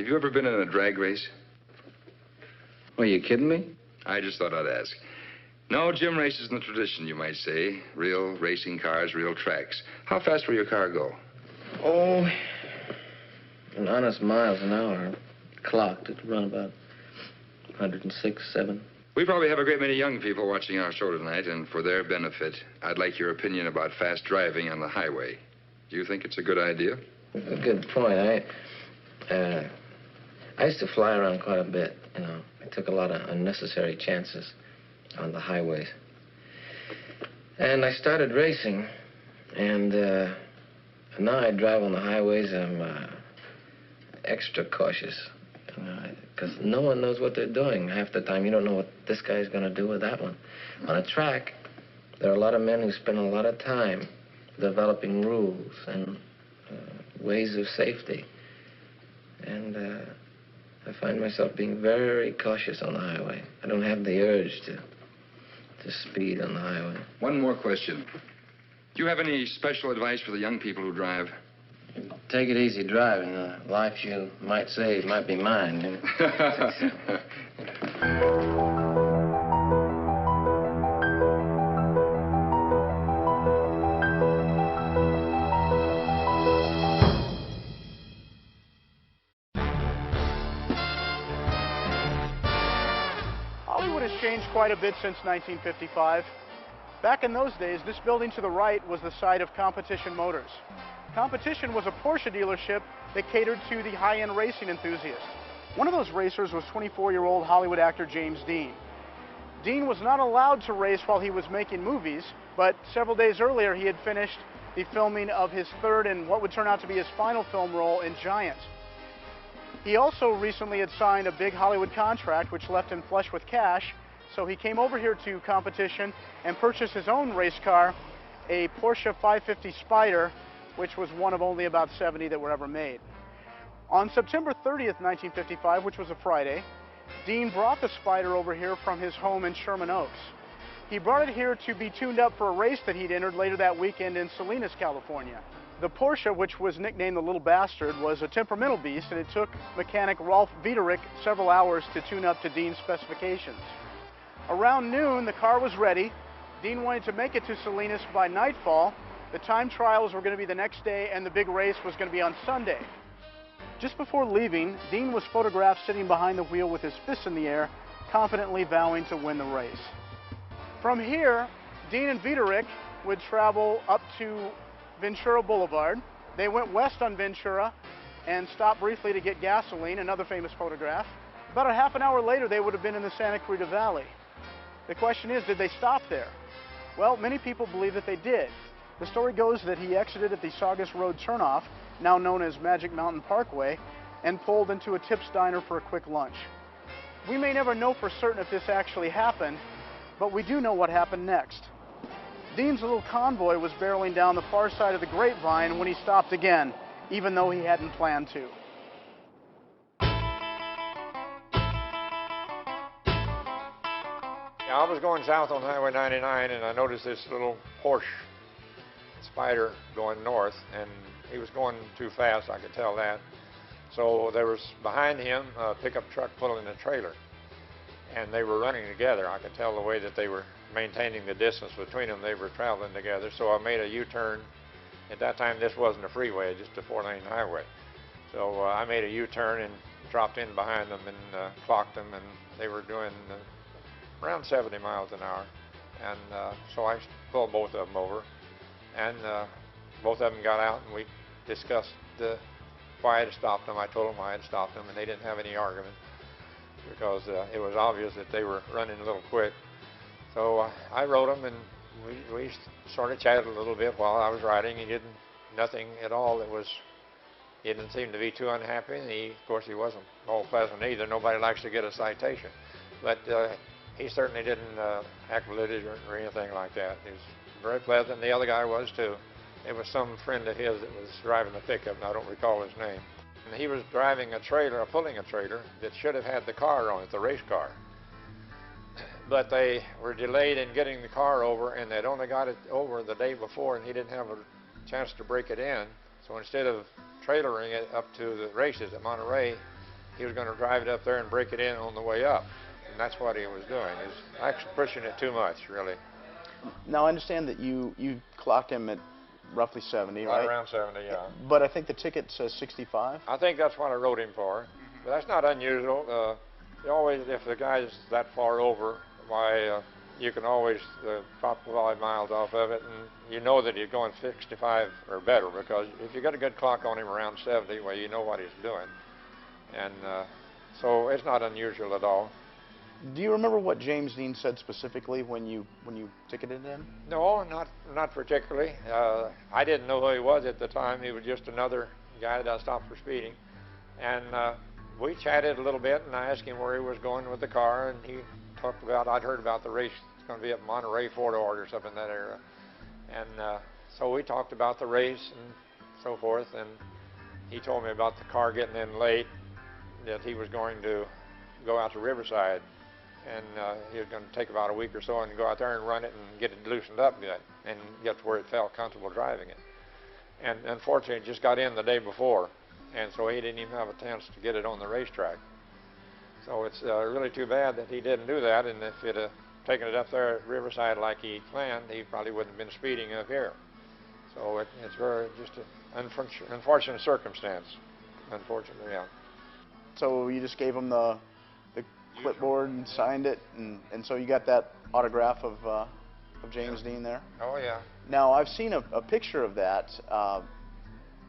have you ever been in a drag race? Are you kidding me? I just thought I'd ask. No, gym races in the tradition, you might say. Real racing cars, real tracks. How fast will your car go? Oh, an honest miles an hour. Clocked, it'd run about 106, 7. We probably have a great many young people watching our show tonight, and for their benefit, I'd like your opinion about fast driving on the highway. Do you think it's a good idea? A good point. I used to fly around quite a bit, you know. I took a lot of unnecessary chances on the highways. And I started racing, and now I drive on the highways. I'm extra cautious, you know, because no one knows what they're doing. Half the time, you don't know what this guy's going to do with that one. On a track, there are a lot of men who spend a lot of time developing rules and ways of safety. And I find myself being very cautious on the highway. I don't have the urge to speed on the highway. One more question. Do you have any special advice for the young people who drive? Take it easy driving. The life you might save might be mine. You know? Hollywood has changed quite a bit since 1955. Back in those days, this building to the right was the site of Competition Motors. Competition was a Porsche dealership that catered to the high-end racing enthusiast. One of those racers was 24-year-old Hollywood actor James Dean. Dean was not allowed to race while he was making movies, but several days earlier he had finished the filming of his third and what would turn out to be his final film role in Giant. He also recently had signed a big Hollywood contract which left him flush with cash, so he came over here to Competition and purchased his own race car, a Porsche 550 Spyder, which was one of only about 70 that were ever made. On September 30th, 1955, which was a Friday, Dean brought the Spyder over here from his home in Sherman Oaks. He brought it here to be tuned up for a race that he'd entered later that weekend in Salinas, California. The Porsche, which was nicknamed the Little Bastard, was a temperamental beast, and it took mechanic Rolf Wiederich several hours to tune up to Dean's specifications. Around noon, the car was ready. Dean wanted to make it to Salinas by nightfall. The time trials were going to be the next day, and the big race was going to be on Sunday. Just before leaving, Dean was photographed sitting behind the wheel with his fists in the air, confidently vowing to win the race. From here, Dean and Wiederich would travel up to Ventura Boulevard. They went west on Ventura and stopped briefly to get gasoline, another famous photograph. About a half an hour later, they would have been in the Santa Clarita Valley. The question is, did they stop there? Well, many people believe that they did. The story goes that he exited at the Saugus Road turnoff, now known as Magic Mountain Parkway, and pulled into a Tip's Diner for a quick lunch. We may never know for certain if this actually happened, but we do know what happened next. Dean's little convoy was barreling down the far side of the Grapevine when he stopped again, even though he hadn't planned to. I was going south on Highway 99, and I noticed this little Porsche Spyder going north, and he was going too fast, I could tell that. So there was behind him a pickup truck pulling a trailer, and they were running together. I could tell the way that they were maintaining the distance between them. They were traveling together, so I made a U-turn. At that time, this wasn't a freeway, just a 4-lane highway. So I made a U-turn and dropped in behind them and clocked them, and they were doing around 70 miles an hour. And so I pulled both of them over, and both of them got out, and we discussed why I had stopped them. I told them why I had stopped them, and they didn't have any argument because it was obvious that they were running a little quick. So I rode them, and we sort of chatted a little bit while I was riding. He didn't, nothing at all that was, he didn't seem to be too unhappy, and of course, he wasn't all pleasant either. Nobody likes to get a citation. But he certainly didn't act religious or anything like that. He was very pleasant. The other guy was too. It was some friend of his that was driving the pickup, and I don't recall his name. And he was driving a trailer, pulling a trailer that should have had the car on it, the race car. But they were delayed in getting the car over, and they'd only got it over the day before, and he didn't have a chance to break it in. So instead of trailering it up to the races at Monterey, he was going to drive it up there and break it in on the way up. And that's what he was doing. He was actually pushing it too much, really. Now, I understand that you clocked him at roughly 70, right? Right around 70, yeah. But I think the ticket says 65. I think that's what I wrote him for. But that's not unusual. You always, if the guy's that far over, why, you can always drop 5 miles off of it, and you know that he's going 65 or better, because if you got a good clock on him around 70, well, you know what he's doing. And so it's not unusual at all. Do you remember what James Dean said specifically when you ticketed him? No, not particularly. I didn't know who he was at the time. He was just another guy that I stopped for speeding. And we chatted a little bit, and I asked him where he was going with the car, and he talked about, I'd heard about the race. It's going to be at Monterey, Fort Ord or something in that area. And so we talked about the race and so forth, and he told me about the car getting in late, that he was going to go out to Riverside, and he was going to take about a week or so and go out there and run it and get it loosened up good and get to where it felt comfortable driving it. And unfortunately, it just got in the day before, and so he didn't even have a chance to get it on the racetrack. So it's really too bad that he didn't do that, and if he'd have taken it up there at Riverside like he planned, he probably wouldn't have been speeding up here. So it's just an unfortunate circumstance, unfortunately, yeah. So you just gave him the clipboard and signed it, and so you got that autograph of James Dean there? Oh, yeah. Now, I've seen a picture of that,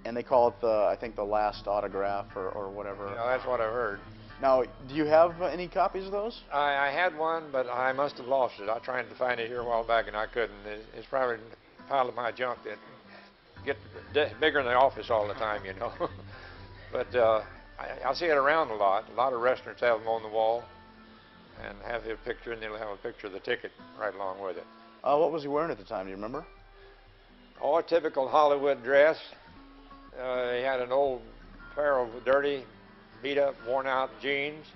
and they call it I think the last autograph or whatever. Yeah, that's what I've heard. Now, do you have any copies of those? I had one, but I must have lost it. I tried to find it here a while back, and I couldn't. It's probably a pile of my junk that gets bigger in the office all the time, you know. But I see it around a lot. A lot of restaurants have them on the wall and have a picture, and they'll have a picture of the ticket right along with it. What was he wearing at the time? Do you remember? Oh, a typical Hollywood dress. He had an old pair of dirty, beat-up, worn-out jeans,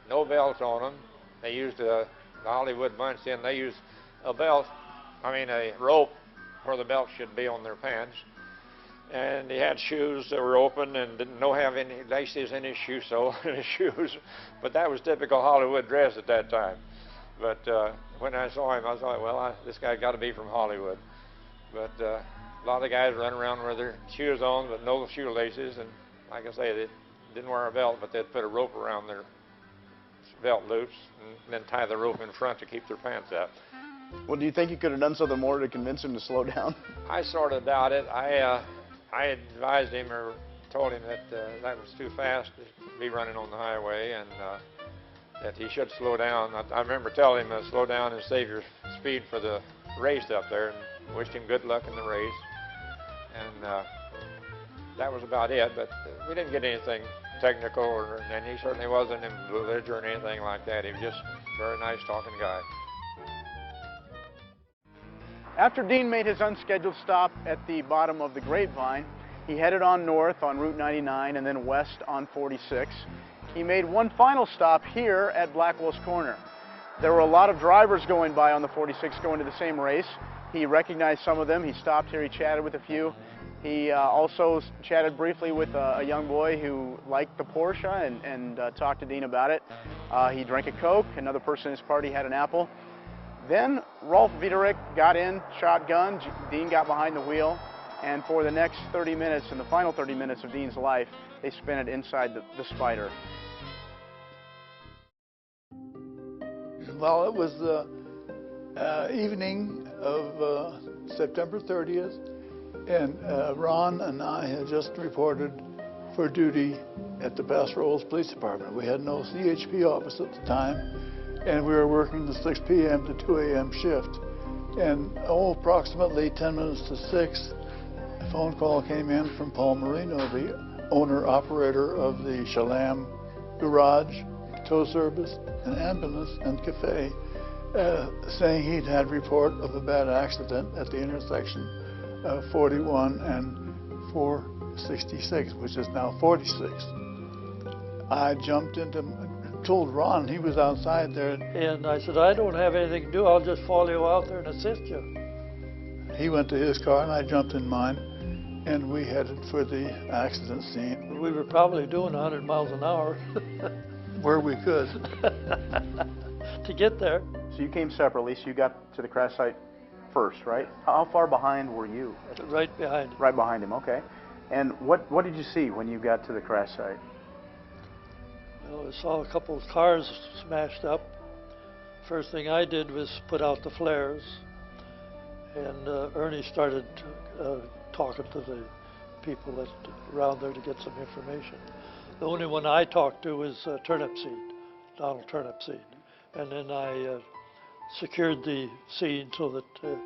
no belt on them. They used the Hollywood bunch then. They used a belt, a rope where the belt should be on their pants. And he had shoes that were open and didn't have any laces in his shoes, but that was typical Hollywood dress at that time. But when I saw him, I thought, well, this guy's got to be from Hollywood. But a lot of guys run around with their shoes on, but no shoelaces, and like I say, they didn't wear a belt, but they'd put a rope around their belt loops and then tie the rope in front to keep their pants up. Well, do you think you could have done something more to convince him to slow down? I sort of doubt it. I advised him or told him that that was too fast to be running on the highway, and that he should slow down. I remember telling him to slow down and save your speed for the race up there, and wished him good luck in the race. And that was about it, but we didn't get anything technical, and he certainly wasn't in belligerent or anything like that. He was just a very nice talking guy. After Dean made his unscheduled stop at the bottom of the Grapevine, he headed on north on Route 99 and then west on 46. He made one final stop here at Blackwell's Corner. There were a lot of drivers going by on the 46 going to the same race. He recognized some of them. He stopped here, he chatted with a few. He also chatted briefly with a young boy who liked the Porsche and talked to Dean about it. He drank a Coke. Another person in his party had an apple. Then Rolf Wiederich got in, shotgun. Dean got behind the wheel, and for the next 30 minutes, and the final 30 minutes of Dean's life, they spent it inside the Spider. Well, it was the evening of September 30th, and Ron and I had just reported for duty at the Paso Robles Police Department. We had no CHP office at the time, and we were working the 6 p.m. to 2 a.m. shift. And approximately 10 minutes to 6, a phone call came in from Paul Marino, the owner-operator of the Shalam Garage, Tow Service, and Ambulance and Cafe, saying he'd had report of a bad accident at the intersection of 41 and 466, which is now 46. I jumped into, told Ron, he was outside there. And I said, I don't have anything to do, I'll just follow you out there and assist you. He went to his car and I jumped in mine, and we headed for the accident scene We were probably doing 100 miles an hour where we could. to get there. So you came separately, so you got to the crash site first, right? How far behind were you? Right behind him. Right behind him, okay. And what did you see when you got to the crash site? Well, I saw a couple of cars smashed up. First thing I did was put out the flares, and Ernie started talking to the people that around there to get some information. The only one I talked to was Turnipseed, Donald Turnipseed, and then I secured the scene so that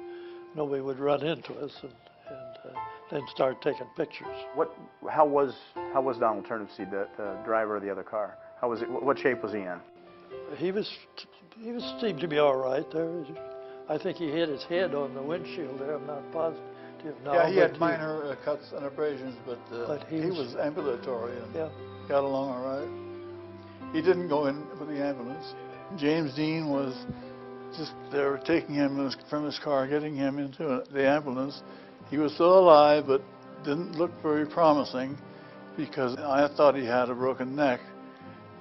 nobody would run into us, and then started taking pictures. How was Donald Turnipseed, the driver of the other car? How was it? What shape was he in? He seemed to be all right there. I think he hit his head on the windshield there. I'm not positive now. Yeah, he but had minor cuts and abrasions, but he he was- was ambulatory and Yeah. got along all right. He didn't go in for the ambulance. James Dean was just, they were taking him from his car, getting him into the ambulance. He was still alive, but didn't look very promising because I thought he had a broken neck.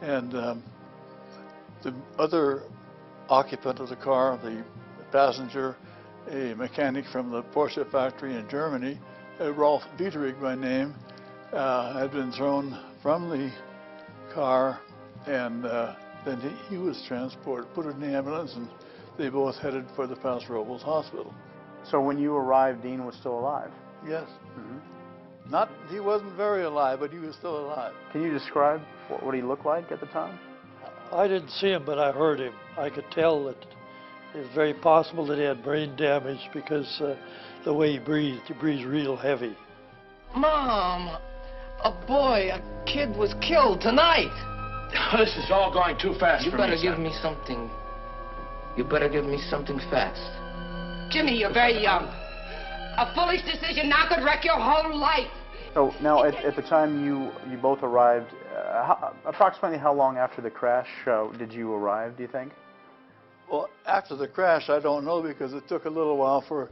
And the other occupant of the car, the passenger, a mechanic from the Porsche factory in Germany, Rolf Dieterich by name, had been thrown from the car, and then he was transported, put in the ambulance, and they both headed for the Paso Robles Hospital. So when you arrived, Dean was still alive? Yes. He wasn't very alive, but he was still alive. Can you describe what he looked like at the time? I didn't see him, but I heard him. I could tell that it's very possible that he had brain damage because the way he breathed real heavy. Mom, a kid was killed tonight. This is all going too fast You for better me, give son. me something. You better give me something fast. Jimmy, you're very young. A foolish decision now could wreck your whole life. So now, at the time you both arrived, approximately how long after the crash did you arrive, do you think? Well, after the crash, I don't know because it took a little while for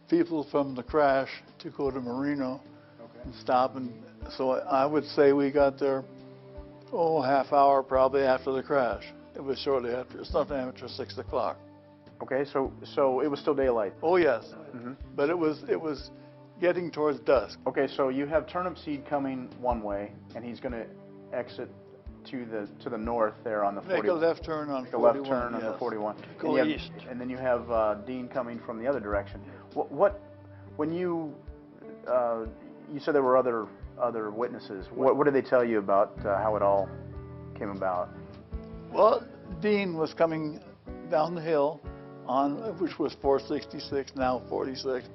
people from the crash to go to Marino and stop. And so I would say we got there, half hour probably after the crash. It was shortly after, sometime after 6 o'clock. Okay, so it was still daylight. Oh, yes. But it was getting towards dusk. Okay, so you have Turnipseed coming one way, and he's going to exit to the north there on the 41. Make a left turn on 41. Make a left turn on the yes. 41. Go and you have, east. And then you have Dean coming from the other direction. When you said there were other witnesses, what did they tell you about how it all came about? Well, Dean was coming down the hill which was 466, now 46,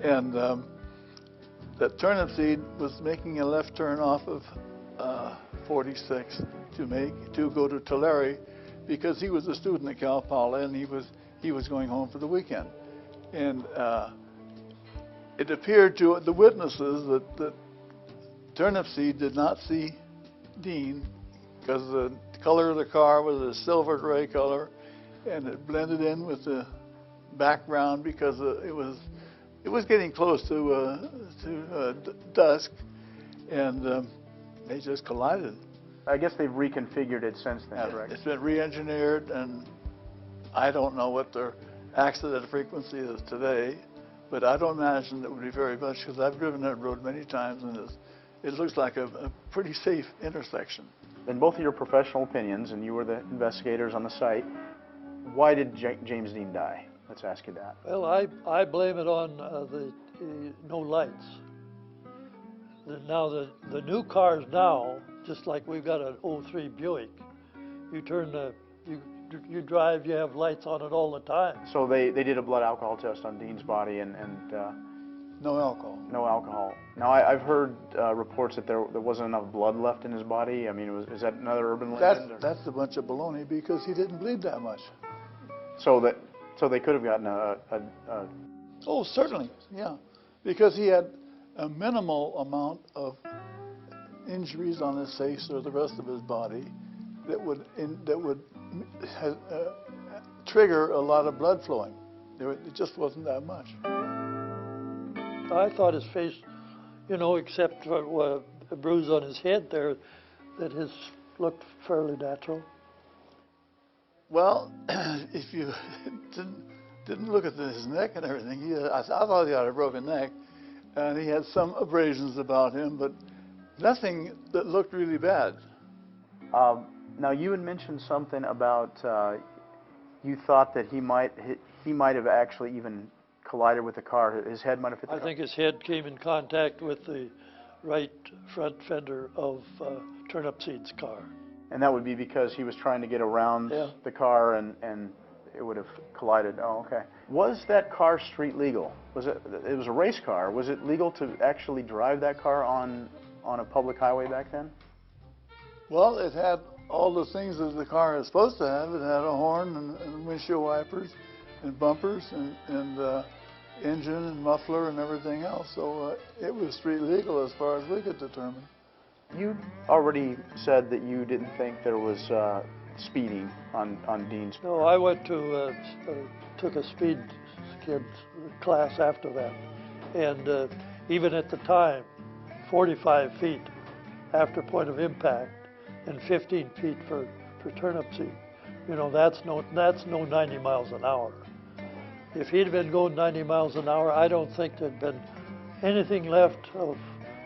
and that Turnipseed was making a left turn off of 46 to go to Tulare because he was a student at Cal Poly and he was going home for the weekend, and it appeared to the witnesses that Turnipseed did not see Dean because the color of the car was a silver gray color, and it blended in with the background because it was getting close to dusk, and they just collided. I guess they've reconfigured it since then, correct? It's been re-engineered, and I don't know what their accident frequency is today, but I don't imagine it would be very much because I've driven that road many times, and it looks like a pretty safe intersection. In both of your professional opinions, and you were the investigators on the site, why did James Dean die? Let's ask you that. Well, I blame it on the no lights. Now the new cars now, just like we've got an 03 Buick, you turn you drive, you have lights on it all the time. So they did a blood alcohol test on Dean's body and No alcohol. no alcohol. Now I've heard reports that there wasn't enough blood left in his body. I mean, is that another urban legend? That's a bunch of baloney because he didn't bleed that much. So they could have gotten a Oh, certainly, yeah, because he had a minimal amount of injuries on his face or the rest of his body that would trigger a lot of blood flowing. It just wasn't that much. I thought his face, you know, except for a bruise on his head there, that his looked fairly natural. Well, if you didn't look at his neck and everything, I thought he had a broken neck, and he had some abrasions about him, but nothing that looked really bad. Now, you had mentioned something about you thought that he might have actually even collided with the car. His head might have hit the car. I think his head came in contact with the right front fender of Turnipseed's car. And that would be because he was trying to get around Yeah. the car and it would have collided. Oh, okay. Was that car street legal? It was a race car. Was it legal to actually drive that car on a public highway back then? Well, it had all the things that the car is supposed to have. It had a horn and windshield wipers and bumpers and engine and muffler and everything else. So it was street legal as far as we could determine. You already said that you didn't think there was speeding on Dean's. No, I went to, took a speed kids class after that. And even at the time, 45 feet after point of impact and 15 feet for Turnipseed. You know, that's no 90 miles an hour. If he'd been going 90 miles an hour, I don't think there'd been anything left of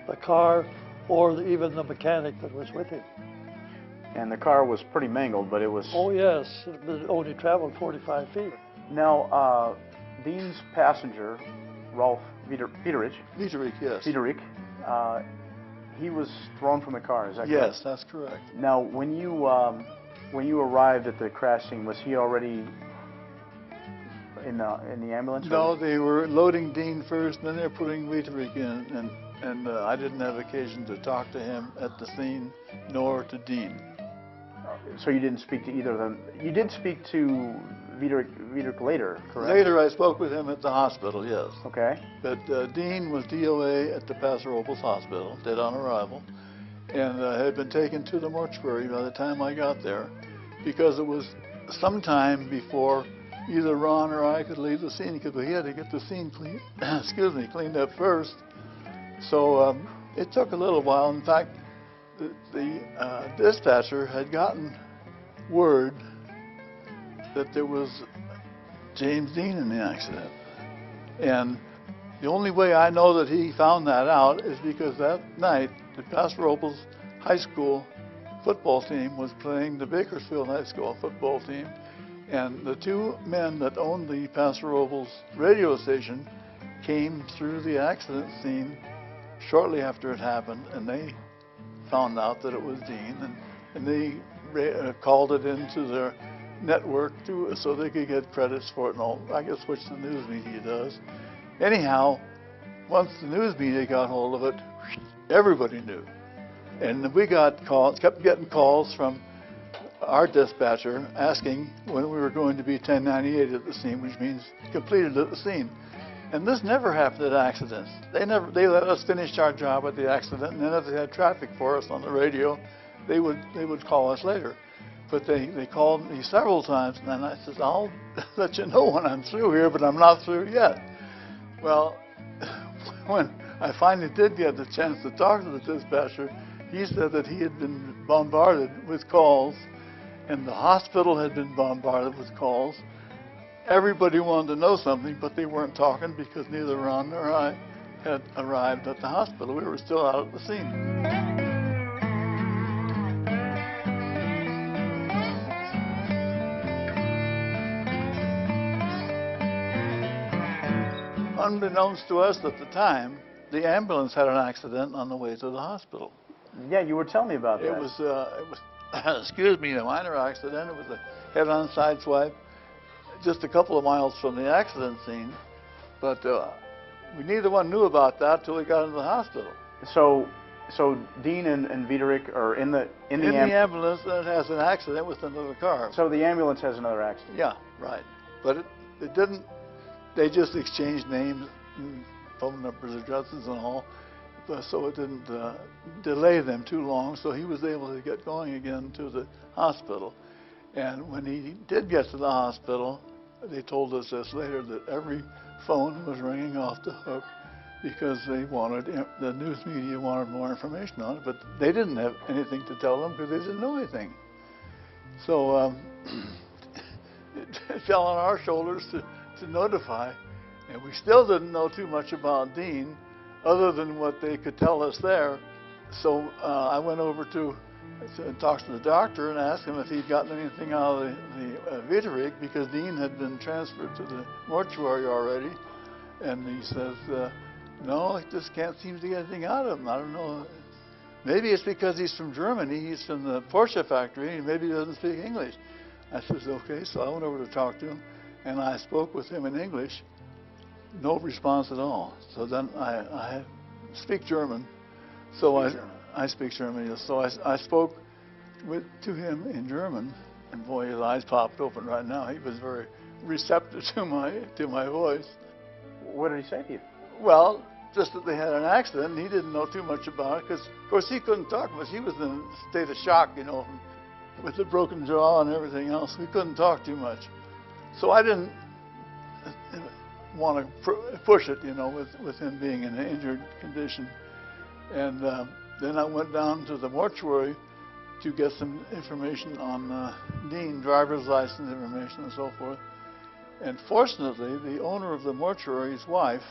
the car or even the mechanic that was with him. And the car was pretty mangled, but it was... Oh yes, it only traveled 45 feet. Now, Dean's passenger, Rolf Viderich, yes. Viderich, he was thrown from the car, is that correct? Yes, that's correct. Now, when you arrived at the crash scene, was he already in the ambulance? No, they were loading Dean first, then they're putting Viderich in, and I didn't have occasion to talk to him at the scene, nor to Dean. So you didn't speak to either of them. You did speak to Viderich later, correct? Later, I spoke with him at the hospital, yes. Okay. But Dean was DOA at the Paso Robles Hospital, dead on arrival, and had been taken to the mortuary by the time I got there, because it was some time before either Ron or I could leave the scene, because we had to get the scene cleaned up first. So it took a little while. In fact, the dispatcher had gotten word that there was James Dean in the accident. And the only way I know that he found that out is because that night the Paso Robles High School football team was playing the Bakersfield High School football team. And the two men that owned the Paso Robles radio station came through the accident scene shortly after it happened, and they found out that it was Dean, and they called it into their network so they could get credits for it and all, I guess, which the news media does. Anyhow, once the news media got hold of it, everybody knew. And we got calls, kept getting calls from our dispatcher asking when we were going to be 1098 at the scene, which means completed at the scene. And this never happened at accidents. They let us finish our job at the accident, and then if they had traffic for us on the radio, they would call us later. But they called me several times, and then I said, I'll let you know when I'm through here, but I'm not through yet. Well, when I finally did get the chance to talk to the dispatcher, he said that he had been bombarded with calls, and the hospital had been bombarded with calls. Everybody wanted to know something, but they weren't talking because neither Ron nor I had arrived at the hospital. We were still out at the scene. Unbeknownst to us at the time, the ambulance had an accident on the way to the hospital. Yeah, you were telling me about that. It was excuse me, a minor accident. It was a head-on sideswipe, just a couple of miles from the accident scene, but we neither one knew about that till we got into the hospital. So Dean and Viderich are in the ambulance, and it has an accident with another car. So the ambulance has another accident. Yeah, right. But it didn't. They just exchanged names, and phone numbers, addresses, and all. So it didn't delay them too long. So he was able to get going again to the hospital. And when he did get to the hospital, they told us this later, that every phone was ringing off the hook. because the news media wanted more information on it, but they didn't have anything to tell them because they didn't know anything. So it fell on our shoulders to notify, and we still didn't know too much about Dean other than what they could tell us there. So I went over to talk to the doctor and asked him if he'd gotten anything out of the Vita rig, because Dean had been transferred to the mortuary already. And he says, no, I just can't seem to get anything out of him. I don't know. Maybe it's because he's from Germany. He's from the Porsche factory, and maybe he doesn't speak English. I says, okay. So I went over to talk to him, and I spoke with him in English. No response at all. So then I speak German. So I speak German. Yes. So I spoke to him in German, and boy, his eyes popped open right now. He was very receptive to my voice. What did he say to you? Well, just that they had an accident, and he didn't know too much about it, because, of course, he couldn't talk much. He was in a state of shock, you know, with the broken jaw and everything else. We couldn't talk too much. So I didn't want to push it, you know, with him being in an injured condition. And then I went down to the mortuary to get some information on Dean, driver's license information and so forth. And fortunately, the owner of the mortuary's wife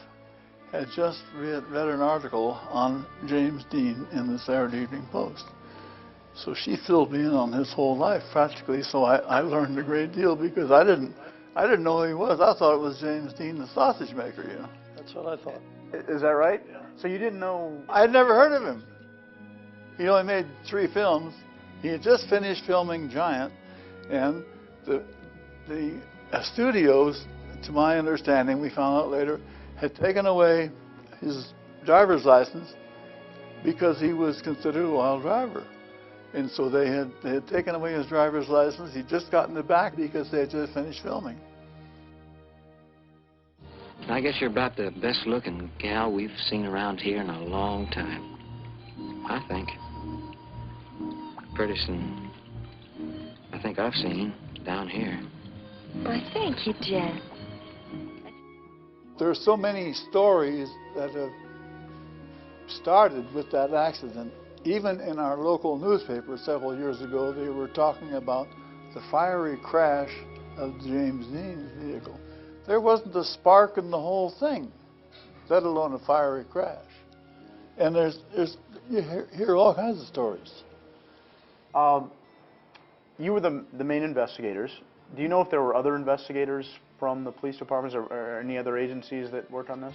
had just read an article on James Dean in the Saturday Evening Post. So she filled me in on his whole life practically. So I learned a great deal, because I didn't know who he was. I thought it was James Dean, the sausage maker, you know. That's what I thought. Is that right? Yeah. So you didn't know? I'd never heard of him. He only made 3 films. He had just finished filming Giant, and the studios, to my understanding, we found out later, had taken away his driver's license because he was considered a wild driver. And so they had taken away his driver's license. He'd just gotten it back because they had just finished filming. I guess you're about the best looking gal we've seen around here in a long time, I think. Prettiest than I think I've seen down here. Why, thank you, Jen. There are so many stories that have started with that accident. Even in our local newspaper several years ago, they were talking about the fiery crash of James Dean's vehicle. There wasn't a spark in the whole thing, let alone a fiery crash. And you hear all kinds of stories. You were the main investigators. Do you know if there were other investigators from the police departments or any other agencies that worked on this?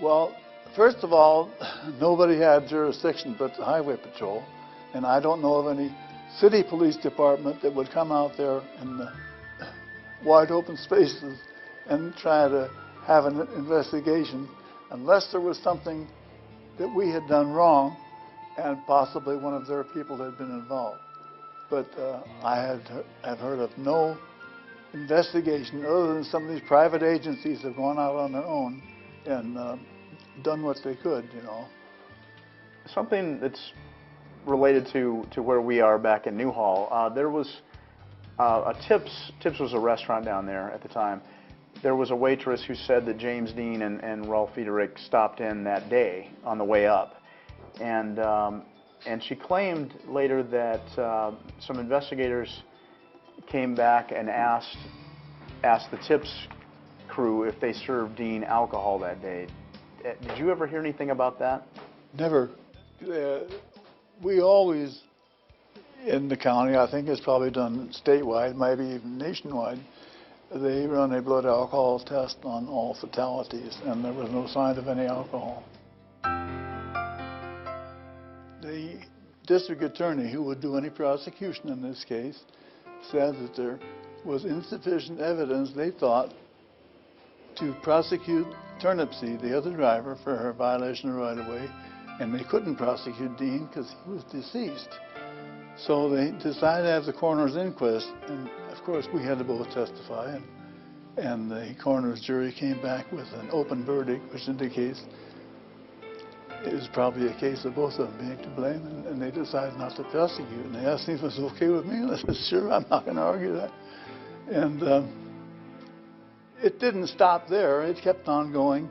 Well, first of all, nobody had jurisdiction but the Highway Patrol, and I don't know of any city police department that would come out there in the wide open spaces and try to have an investigation unless there was something that we had done wrong and possibly one of their people had been involved. But I have heard of no investigation other than some of these private agencies have gone out on their own and done what they could, you know. Something that's related to where we are back in Newhall, there was a Tips was a restaurant down there at the time. There was a waitress who said that James Dean and Rolf Wiederick stopped in that day on the way up. And she claimed later that some investigators came back and asked the Tips crew if they served Dean alcohol that day. Did you ever hear anything about that? Never. We always, in the county, I think it's probably done statewide, maybe even nationwide, they run a blood alcohol test on all fatalities, and there was no sign of any alcohol. The district attorney who would do any prosecution in this case said that there was insufficient evidence, they thought, to prosecute Turnipseed, the other driver, for her violation of right-of-way, and they couldn't prosecute Dean because he was deceased. So they decided to have the coroner's inquest, and of course we had to both testify, and the coroner's jury came back with an open verdict, which indicates it was probably a case of both of them being to blame, and they decided not to prosecute. And they asked me if it was okay with me, and I said, sure, I'm not going to argue that. And it didn't stop there. It kept on going.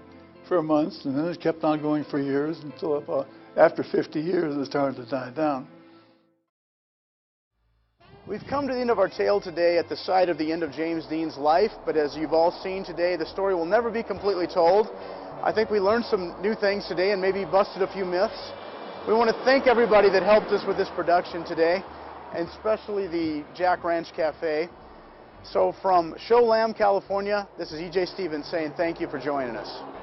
for months, and then it kept on going for years until about after 50 years it started to die down. We've come to the end of our tale today at the site of the end of James Dean's life, but as you've all seen today, the story will never be completely told. I think we learned some new things today and maybe busted a few myths. We want to thank everybody that helped us with this production today, and especially the Jack Ranch Cafe. So from Show Lamb, California, this is E.J. Stevens saying thank you for joining us.